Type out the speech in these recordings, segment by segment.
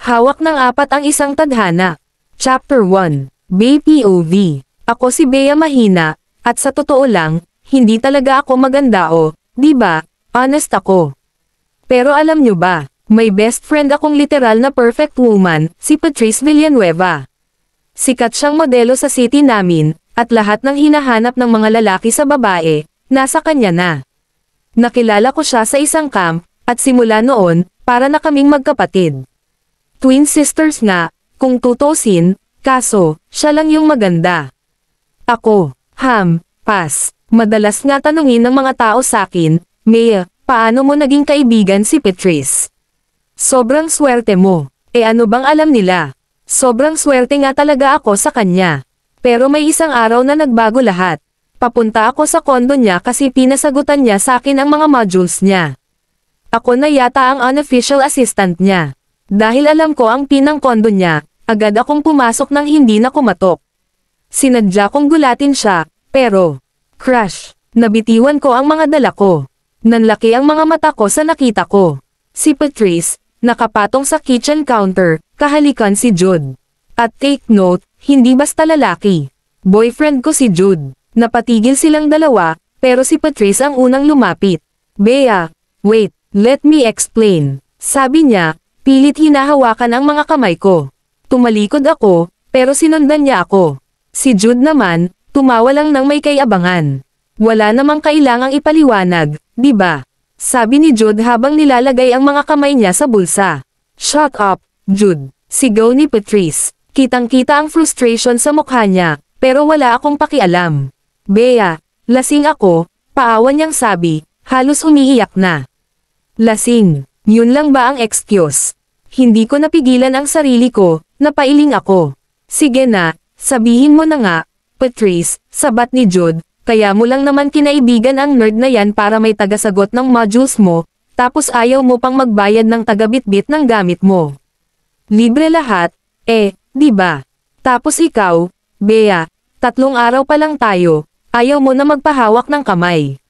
Hawak ng apat ang isang tadhana. Chapter 1. Bea POV. Ako si Bea Mahina, at sa totoo lang, hindi talaga ako maganda di ba? Honest ako. Pero alam nyo ba, may best friend akong literal na perfect woman, si Patrice Villanueva. Sikat siyang modelo sa city namin, at lahat ng hinahanap ng mga lalaki sa babae, nasa kanya na. Nakilala ko siya sa isang camp, at simula noon, para na kaming magkapatid. Twin sisters nga, kung tutusin, kaso, siya lang yung maganda. Ako, pass. Madalas nga tanungin ng mga tao sakin, Bea, paano mo naging kaibigan si Patrice? Sobrang swerte mo. Ano bang alam nila? Sobrang swerte nga talaga ako sa kanya. Pero may isang araw na nagbago lahat. Papunta ako sa kondo niya kasi pinasagutan niya sa akin ang mga modules niya. Ako na yata ang unofficial assistant niya. Dahil alam ko ang pinang kondo niya, agad akong pumasok nang hindi na kumatok. Sinadya kong gulatin siya, pero, crush, nabitiwan ko ang mga dala ko. Nanlaki ang mga mata ko sa nakita ko. Si Patrice, nakapatong sa kitchen counter, kahalikan si Jude. At take note, hindi basta lalaki. Boyfriend ko si Jude. Napatigil silang dalawa, pero si Patrice ang unang lumapit. Bea, wait, let me explain. Sabi niya, pilit hinahawakan ang mga kamay ko. Tumalikod ako, pero sinundan niya ako. Si Jude naman, tumawa lang nang may kayabangan. Wala namang kailangang ipaliwanag, di ba? Sabi ni Jude habang nilalagay ang mga kamay niya sa bulsa. Shut up, Jude, sigaw ni Patrice. Kitang-kita ang frustration sa mukha niya, pero wala akong pakialam. Bea, lasing ako, paawan niyang sabi, halos umiiyak na. Lasing, yun lang ba ang excuse? Hindi ko napigilan ang sarili ko, napailing ako. Sige na, sabihin mo na nga, Patrice, sabat ni Jude, kaya mo lang naman kinaibigan ang nerd na yan para may tagasagot ng modules mo, tapos ayaw mo pang magbayad ng tagabitbit ng gamit mo. Libre lahat, di ba? Tapos ikaw, Bea, 3 araw pa lang tayo, ayaw mo na magpahawak ng kamay.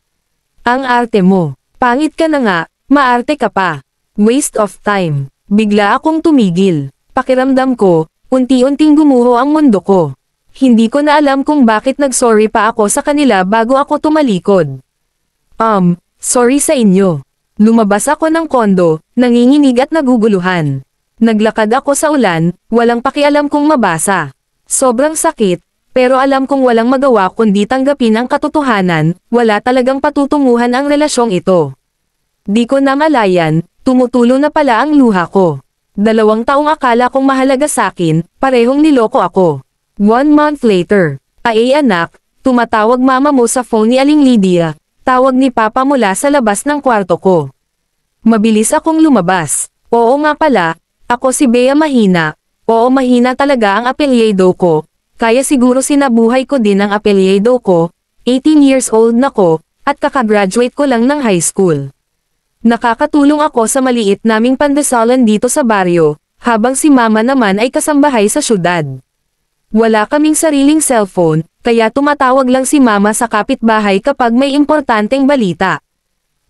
Ang arte mo, pangit ka na nga, maarte ka pa. Waste of time. Bigla akong tumigil. Pakiramdam ko, unti-unting gumuho ang mundo ko. Hindi ko na alam kung bakit nag-sorry pa ako sa kanila bago ako tumalikod. Sorry sa inyo. Lumabas ako ng kondo, nanginginig at naguguluhan. Naglakad ako sa ulan, walang pakialam kung mabasa. Sobrang sakit, pero alam kong walang magawa kundi tanggapin ang katotohanan, wala talagang patutunguhan ang relasyong ito. Di ko namalayan, tumutulo na pala ang luha ko. 2 taong akala kong mahalaga sakin, parehong niloko ako. 1 month later, anak, tumatawag mama mo sa phone ni Aling Lydia, tawag ni papa mula sa labas ng kwarto ko. Mabilis akong lumabas. Oo nga pala, ako si Bea Mahina, oo mahina talaga ang apelyido ko. Kaya siguro sinabuhay ko din ang apelyido ko, 18 years old na ko, at kakagraduate ko lang ng high school. Nakakatulong ako sa maliit naming pandesalan dito sa baryo, habang si mama naman ay kasambahay sa syudad. Wala kaming sariling cellphone, kaya tumatawag lang si mama sa kapitbahay kapag may importanteng balita.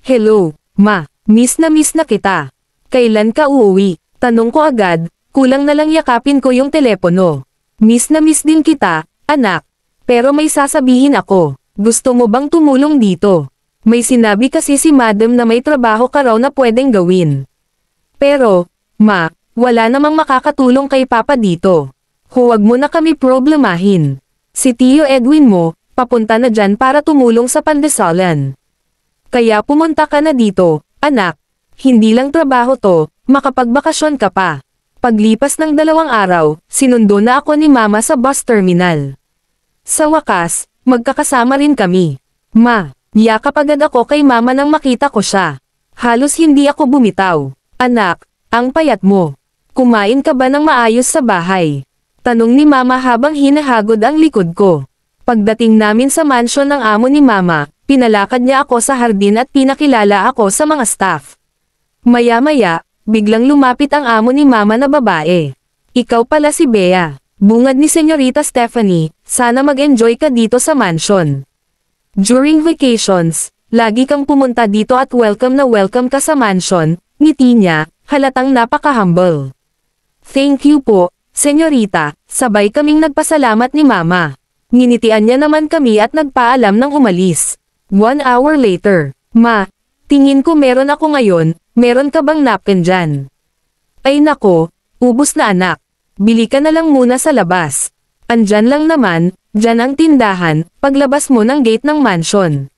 Hello, ma, miss na kita. Kailan ka uuwi? Tanong ko agad, kulang na lang yakapin ko yung telepono. Miss na miss din kita, anak. Pero may sasabihin ako. Gusto mo bang tumulong dito? May sinabi kasi si madam na may trabaho ka raw na pwedeng gawin. Pero, ma, wala namang makakatulong kay papa dito. Huwag mo na kami problemahin. Si Tio Edwin mo, papunta na dyan para tumulong sa pandesalan. Kaya pumunta ka na dito, anak. Hindi lang trabaho to, makapagbakasyon ka pa. Paglipas ng 2 araw, sinundo na ako ni mama sa bus terminal. Sa wakas, magkakasama rin kami. Ma, yakap agad ako kay mama nang makita ko siya. Halos hindi ako bumitaw. Anak, ang payat mo. Kumain ka ba ng maayos sa bahay? Tanong ni mama habang hinahagod ang likod ko. Pagdating namin sa mansion ng amo ni mama, pinalakad niya ako sa hardin at pinakilala ako sa mga staff. Maya-maya, biglang lumapit ang amo ni mama na babae. Ikaw pala si Bea. Bungad ni Senyorita Stephanie, sana mag-enjoy ka dito sa mansion. During vacations, lagi kang pumunta dito at welcome na welcome ka sa mansion, ngiti niya, halatang napaka-humble. Thank you po, senyorita, sabay kaming nagpasalamat ni Mama. Nginitian niya naman kami at nagpaalam ng umalis. 1 hour later, Ma, tingin ko meron ako ngayon, meron ka bang napkin dyan? Ay nako, ubos na anak. Bili ka na lang muna sa labas. Andyan lang naman, dyan ang tindahan, paglabas mo ng gate ng mansion.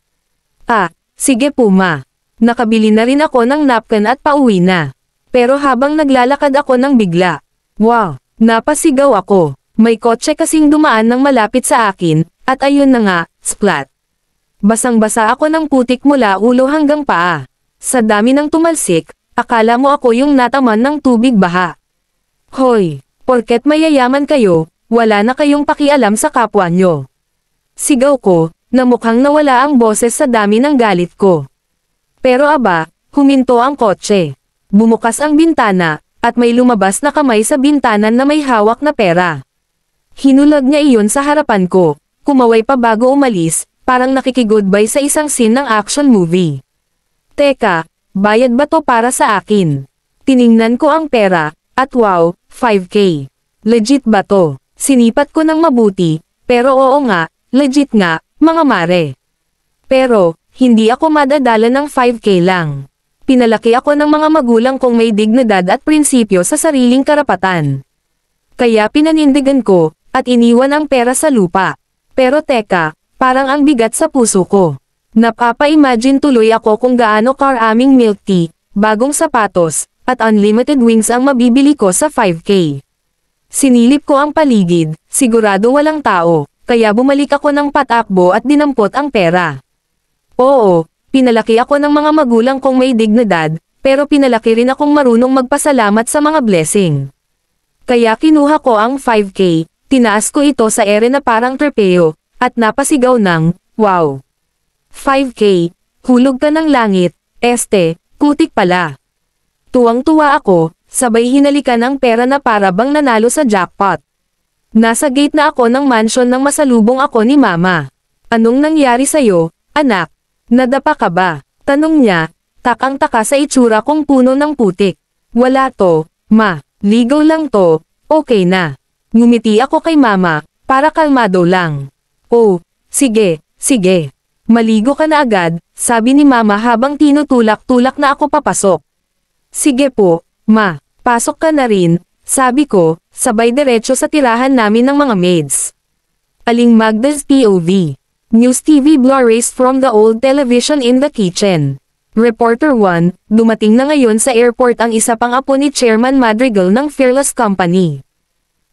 Ah, sige po Ma. Nakabili na rin ako ng napkin at pauwi na. Pero habang naglalakad ako nang bigla, wow, napasigaw ako. May kotse kasing dumaan ng malapit sa akin, at ayun na nga, splat. Basang-basa ako ng putik mula ulo hanggang paa. Sa dami ng tumalsik, akala mo ako yung nataman ng tubig baha. Hoy, porket mayayaman kayo, wala na kayong pakialam sa kapwa nyo. Sigaw ko, na mukhang nawala ang boses sa dami ng galit ko. Pero aba, huminto ang kotse. Bumukas ang bintana, at may lumabas na kamay sa bintanan na may hawak na pera. Hinulag niya iyon sa harapan ko, kumaway pa bago umalis, parang nakikigoodbye sa isang scene ng action movie. Teka, bayad ba to para sa akin? Tiningnan ko ang pera, at wow, 5K. Legit ba to? Sinipat ko ng mabuti, pero oo nga, legit nga, mga mare. Pero, hindi ako madadala ng 5K lang. Pinalaki ako ng mga magulang kong may dignidad at prinsipyo sa sariling karapatan. Kaya pinanindigan ko, at iniwan ang pera sa lupa. Pero teka, parang ang bigat sa puso ko. Napapa-imagine tuloy ako kung gaano karaming milk tea, bagong sapatos, at unlimited wings ang mabibili ko sa 5K. Sinilip ko ang paligid, sigurado walang tao, kaya bumalik ako ng patakbo at dinampot ang pera. Oo, pinalaki ako ng mga magulang kong may dignidad, pero pinalaki rin akong marunong magpasalamat sa mga blessing. Kaya kinuha ko ang 5K, tinaas ko ito sa ere na parang trepeo, at napasigaw ng, wow! 5K, hulog ka ng langit, putik pala. Tuwang-tuwa ako, sabay hinalikan ang pera na para bang nanalo sa jackpot. Nasa gate na ako ng mansion nang masalubong ako ni Mama. Anong nangyari sa'yo, anak? Nadapa ka ba? Tanong niya, takang-taka sa itsura kong puno ng putik. Wala to, Ma, ligaw lang to, okay na. Ngumiti ako kay Mama, para kalmado lang. Oh, sige, sige. Maligo ka na agad, sabi ni Mama habang tinutulak-tulak na ako papasok. Sige po, Ma, pasok ka na rin, sabi ko, sabay diretso sa tirahan namin ng mga maids. Aling Magda's POV. News TV Blu-rays from the old television in the kitchen. Reporter 1, dumating na ngayon sa airport ang isa pang apo ni Chairman Madrigal ng Fearless Company.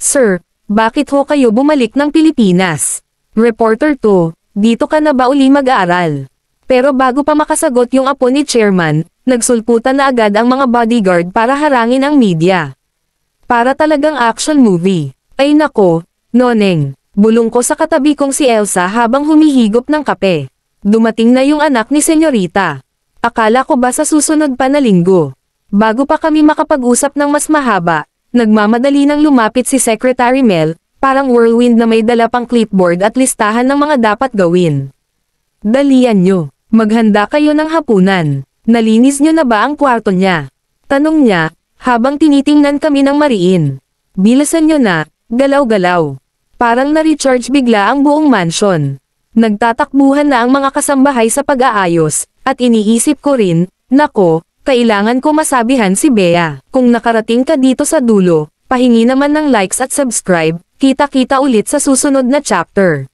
Sir, bakit ho kayo bumalik ng Pilipinas? Reporter 2, dito ka na ba uli mag-aaral? Pero bago pa makasagot yung apo ni Chairman, nagsulputan na agad ang mga bodyguard para harangin ang media. Para talagang action movie. Ay nako, noneng. Bulong ko sa katabi kong si Elsa habang humihigop ng kape. Dumating na yung anak ni Senyorita. Akala ko ba sa susunod pa na linggo? Bago pa kami makapag-usap ng mas mahaba, nagmamadali nang lumapit si Secretary Mel, parang whirlwind na may dala pang clipboard at listahan ng mga dapat gawin. Dalian nyo, maghanda kayo ng hapunan. Nalinis nyo na ba ang kwarto niya? Tanong niya, habang tinitingnan kami ng mariin. Bilasan nyo na, galaw-galaw. Parang na-recharge bigla ang buong mansion. Nagtatakbuhan na ang mga kasambahay sa pag-aayos, at iniisip ko rin, nako, kailangan ko masabihan si Bea. Kung nakarating ka dito sa dulo, pahingi naman ng likes at subscribe, kita-kita ulit sa susunod na chapter.